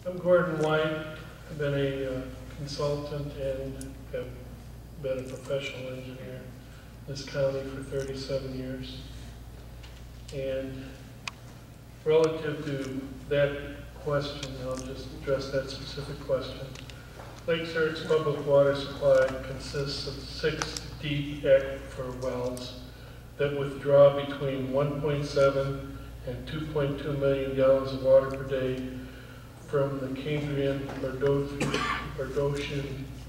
I'm Gordon White. I've been a consultant and have been a professional engineer in this county for 37 years. And relative to that question, I'll just address that specific question. Lake Zurich's public water supply consists of 6 deep aquifer wells that withdraw between 1.7 and 2.2 million gallons of water per day from the Cambrian Ordovician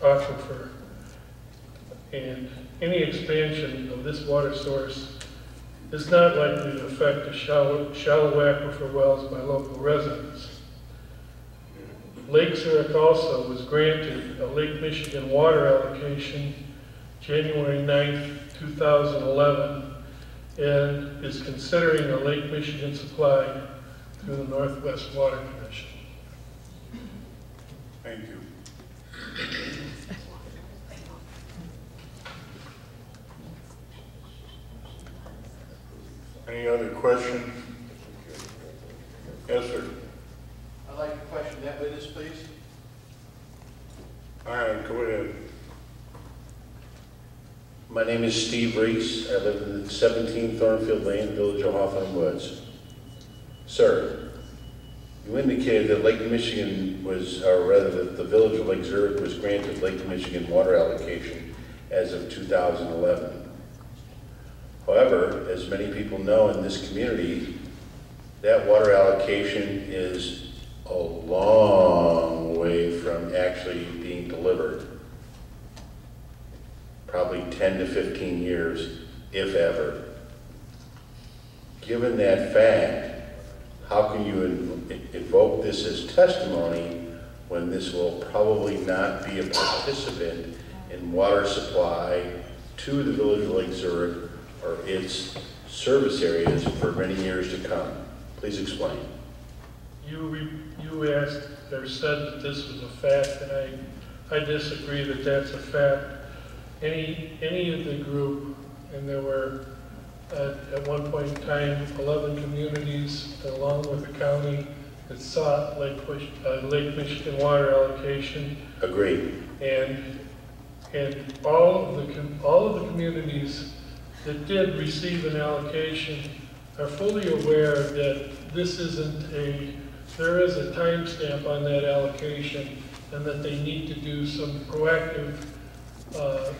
aquifer. And any expansion of this water source is not likely to affect the shallow aquifer wells by local residents. Lake Zurich also was granted a Lake Michigan water allocation January 9th, 2011, and is considering a Lake Michigan supply through the Northwest Water Commission. Thank you. Any other questions? Yes, sir. I'd like to question that witness, please. All right, go ahead. My name is Steve Reese. I live in 17 Thornfield Lane, Village of Hawthorne Woods. Sir, you indicated that Lake Michigan was, or rather that the Village of Lake Zurich was granted Lake Michigan water allocation as of 2011. However, as many people know in this community, that water allocation is a long way from actually being delivered. Probably 10 to 15 years, if ever. Given that fact, how can you invoke this as testimony when this will probably not be a participant in water supply to the Village of Lake Zurich or its service areas for many years to come? Please explain. You asked or said that this was a fact, and I disagree that that's a fact. Any of the group, and there were at one point in time 11 communities along with the county that sought Lake Michigan water allocation. Agreed. And all of the communities that did receive an allocation are fully aware that this there is a timestamp on that allocation, and that they need to do some proactive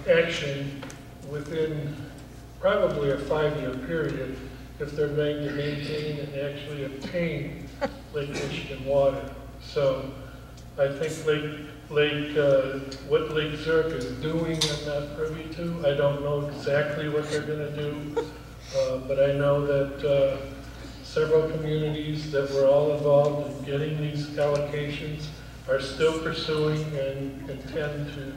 action within probably a 5-year period if they're going to maintain and actually obtain Lake Michigan water. So I think what Lake Zurich is doing, I'm not privy to. I don't know exactly what they're going to do, but I know that several communities that were all involved in getting these allocations are still pursuing and intend to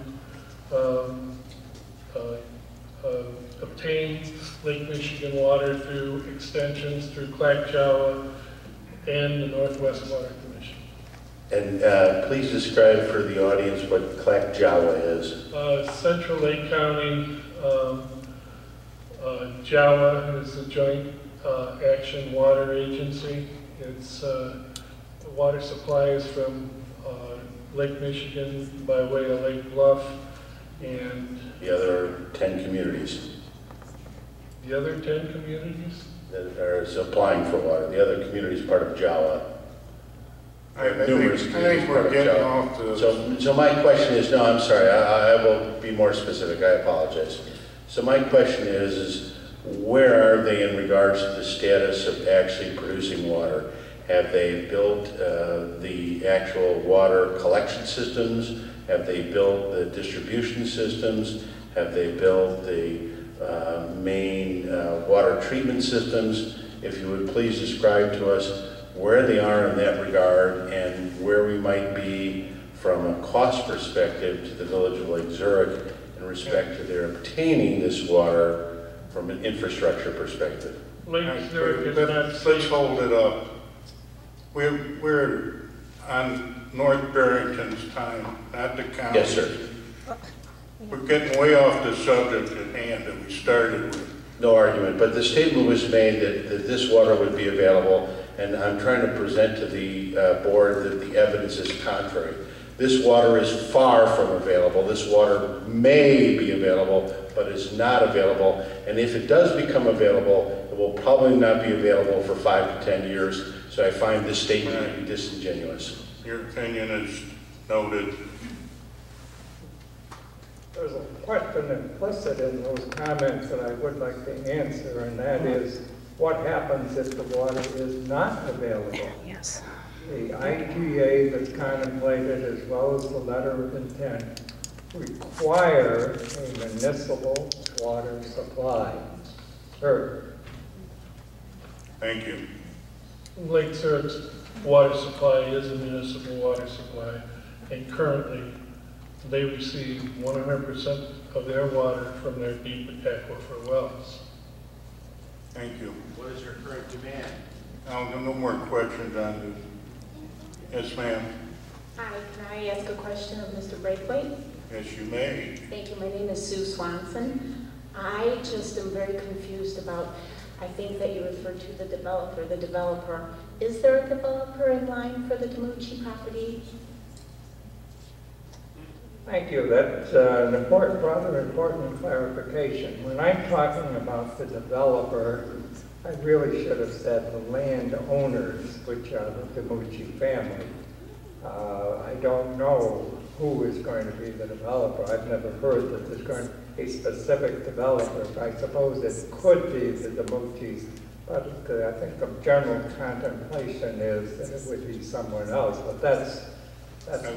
obtain Lake Michigan water through extensions through Clack Jawa and the Northwest Water Commission. And please describe for the audience what Clack Jawa is. Central Lake County, Jawa is the Joint Action Water Agency. It's the water supply is from Lake Michigan by way of Lake Bluff and The other 10 communities the other 10 communities? that are applying for water. The other community is part of Jawa. I think we're getting off the... So my question is, no, I'm sorry, I will be more specific, I apologize. So my question is where are they in regards to the status of actually producing water? Have they built the actual water collection systems? Have they built the distribution systems? Have they built the main water treatment systems? If you would please describe to us where they are in that regard and where we might be from a cost perspective to the Village of Lake Zurich in respect to their obtaining this water from an infrastructure perspective. Lake Zurich is not... Let's hold it up. We're on North Barrington's time, not the county. Yes, sir. We're getting way off the subject at hand that we started with. No argument, but the statement was made that this water would be available and I'm trying to present to the board that the evidence is contrary. This water is far from available. This water may be available, but is not available. And if it does become available, it will probably not be available for 5 to 10 years. So I find this statement to be disingenuous. Your opinion is noted. There's a question implicit in those comments that I would like to answer, and that is, what happens if the water is not available? Yes. The IGA that's contemplated, as well as the letter of intent, require a municipal water supply. Thank you. Lake Zurich's water supply is a municipal water supply, and currently they receive 100% of their water from their deep aquifer wells. Thank you. What is your current demand? No more questions on this. Yes, ma'am. Hi, can I ask a question of Mr. Braithwaite? Yes, you may. Thank you. My name is Sue Swanson. I just am very confused about, I think that you referred to the developer. The developer. Is there a developer in line for the Dimucci property? Thank you. That's an important, rather important clarification. When I'm talking about the developer, I really should have said the landowners, which are the Dimucci family. I don't know who is going to be the developer. I've never heard that there's going to be a specific developer. I suppose it could be the Dimucci's, but I think the general contemplation is that it would be someone else. But that's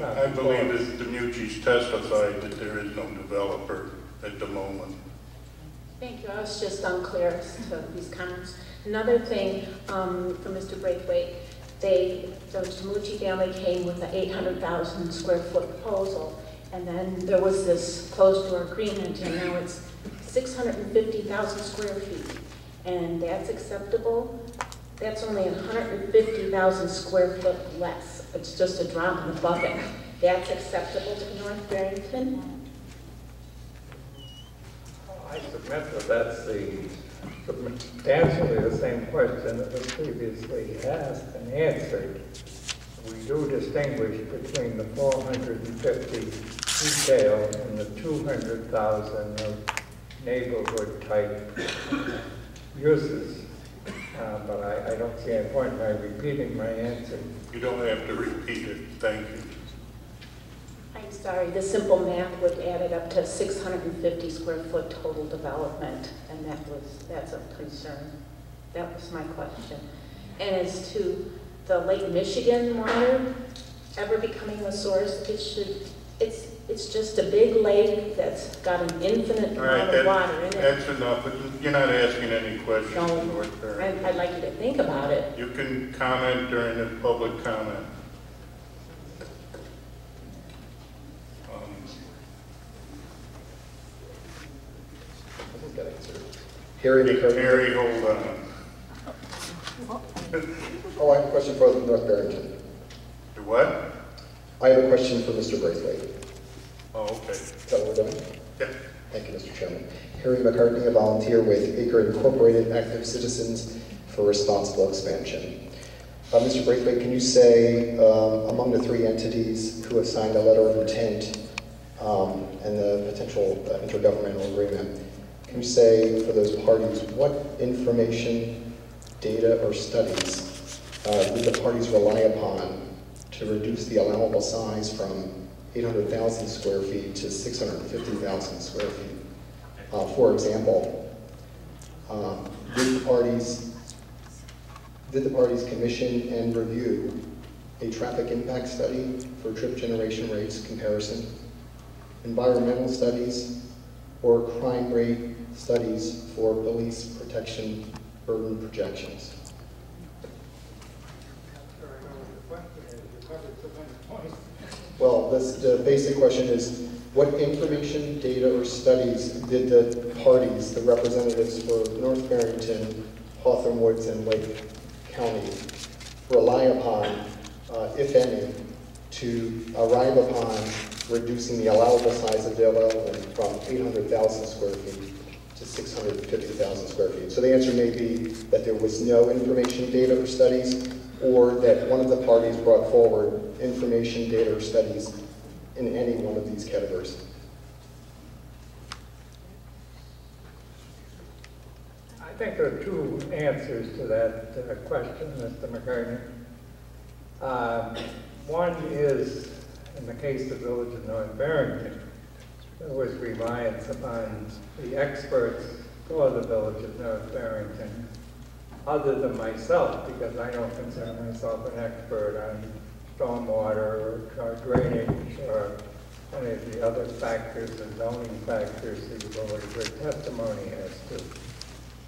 not. I believe that the Dimucci's testified that there is no developer at the moment. Thank you. I was just unclear as to these comments. Another thing for Mr. Braithwaite, the Dimucci family came with an 800,000 square foot proposal, and then there was this closed door agreement, and now it's 650,000 square feet, and that's acceptable. That's only 150,000 square foot less. It's just a drop in the bucket. That's acceptable to North Barrington? I submit that that's substantially the same question that was previously asked and answered. We do distinguish between the 450 retail and the 200,000 of neighborhood type uses. But I don't see any point by repeating my answer. You don't have to repeat it. Thank you. I'm sorry, the simple math would add it up to 650 square foot total development, and that's of concern. That was my question. And as to the Lake Michigan water ever becoming a source, it's just a big lake that's got an infinite amount of water in it. That's enough. You're not asking any questions. No, I'd like you to think about it. You can comment during the public comment. Harry, hold on. Oh, I have a question for North Barrington. The what? I have a question for Mr. Braithwaite. Oh, okay. Is that what we're doing? Yeah. Thank you, Mr. Chairman. Harry McCartney, a volunteer with Acre Incorporated, Active Citizens for Responsible Expansion. Mr. Braithwaite, can you say, among the 3 entities who have signed a letter of intent and the potential intergovernmental agreement, can you say for those parties what information, data, or studies would the parties rely upon to reduce the allowable size from 800,000 square feet to 650,000 square feet? For example, did the parties commission and review a traffic impact study for trip generation rates comparison, environmental studies, or crime rate studies for police protection burden projections? Well, the basic question is, what information, data, or studies did the parties, the representatives for North Barrington, Hawthorne Woods, and Lake County, rely upon, if any, to arrive upon reducing the allowable size of development from 800,000 square feet to 650,000 square feet. So the answer may be that there was no information, data, or studies, or that one of the parties brought forward information, data, or studies in any one of these categories. I think there are two answers to that question, Mr. McCartney. One is, in the case of the Village of North Barrington, there was reliance upon the experts for the Village of North Barrington, other than myself, because I don't consider myself an expert on stormwater or drainage or any of the other factors and zoning factors that you've already heard testimony as to.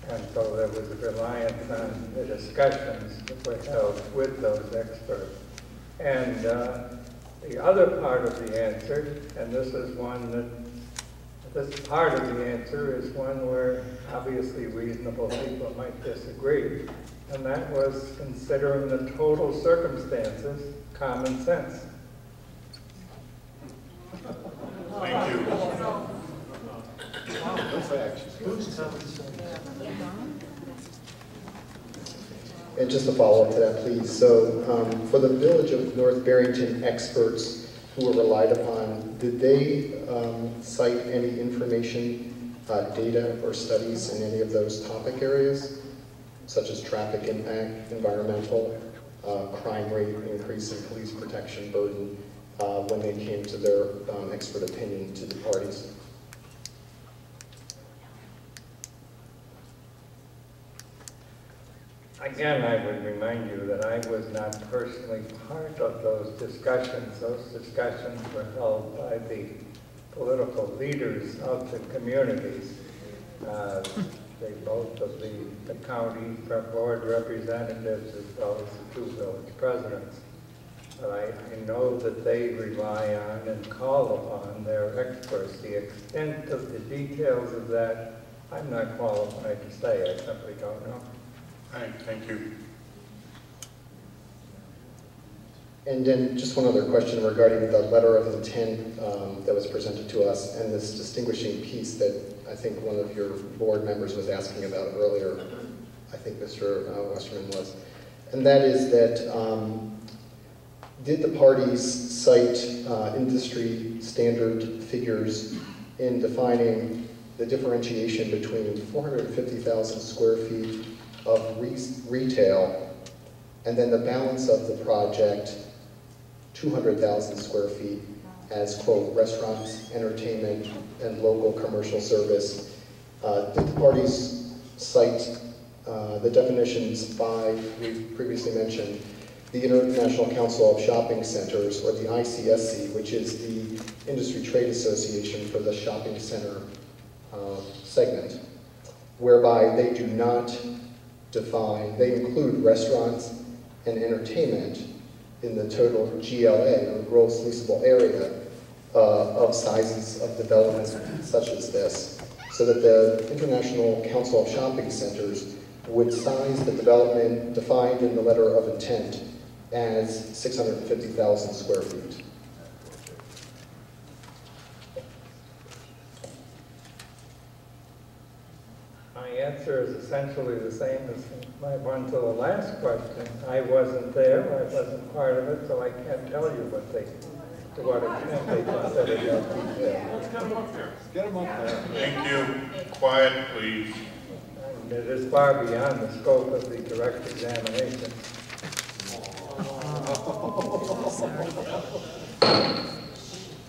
And so there was a reliance on the discussions that were held with those experts. And the other part of the answer, and this is one that, this part of the answer is one where obviously reasonable people might disagree, and that was considering the total circumstances, common sense. Thank you. And just a follow-up to that, please. So for the Village of North Barrington experts who were relied upon, did they cite any information, data, or studies in any of those topic areas, such as traffic impact, environmental, crime rate, increase in police protection burden, when they came to their expert opinion to the parties? Again, I would remind you that I was not personally part of those discussions. Those discussions were held by the political leaders of the communities. They both of the county board representatives as well as the two village presidents. But I know that they rely on and call upon their experts. The extent of the details of that, I'm not qualified to say. I simply don't know. All right, thank you. And then just one other question regarding the letter of intent that was presented to us and this distinguishing piece that I think one of your board members was asking about earlier. I think Mr. Westerman was. And that is that did the parties cite industry standard figures in defining the differentiation between 450,000 square feet of retail and then the balance of the project, 200,000 square feet as, quote, restaurants, entertainment, and local commercial service? Did the parties cite the definitions by, we've previously mentioned, the International Council of Shopping Centers, or the ICSC, which is the Industry Trade Association for the shopping center segment, whereby they do not define, they include restaurants and entertainment in the total GLA, or gross leasable area, of sizes of developments such as this, so that the International Council of Shopping Centers would size the development defined in the letter of intent as 650,000 square feet. My answer is essentially the same as my one to the last question. I wasn't there, I wasn't part of it, so I can't tell you what they, to what extent they considered that detail. Let's get them up there. Get them up there. Thank you. Quiet, please. And it is far beyond the scope of the direct examination.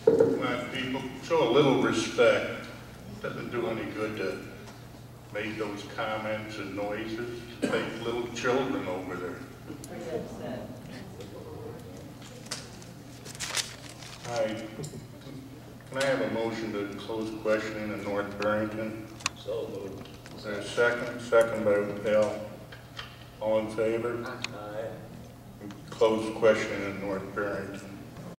Come on, people, show a little respect. Doesn't do any good to make those comments and noises. Like little children over there. All right. Can I have a motion to close questioning in North Barrington? So moved. Is there a second? Second by Bill. All in favor? Aye. Close questioning in North Barrington.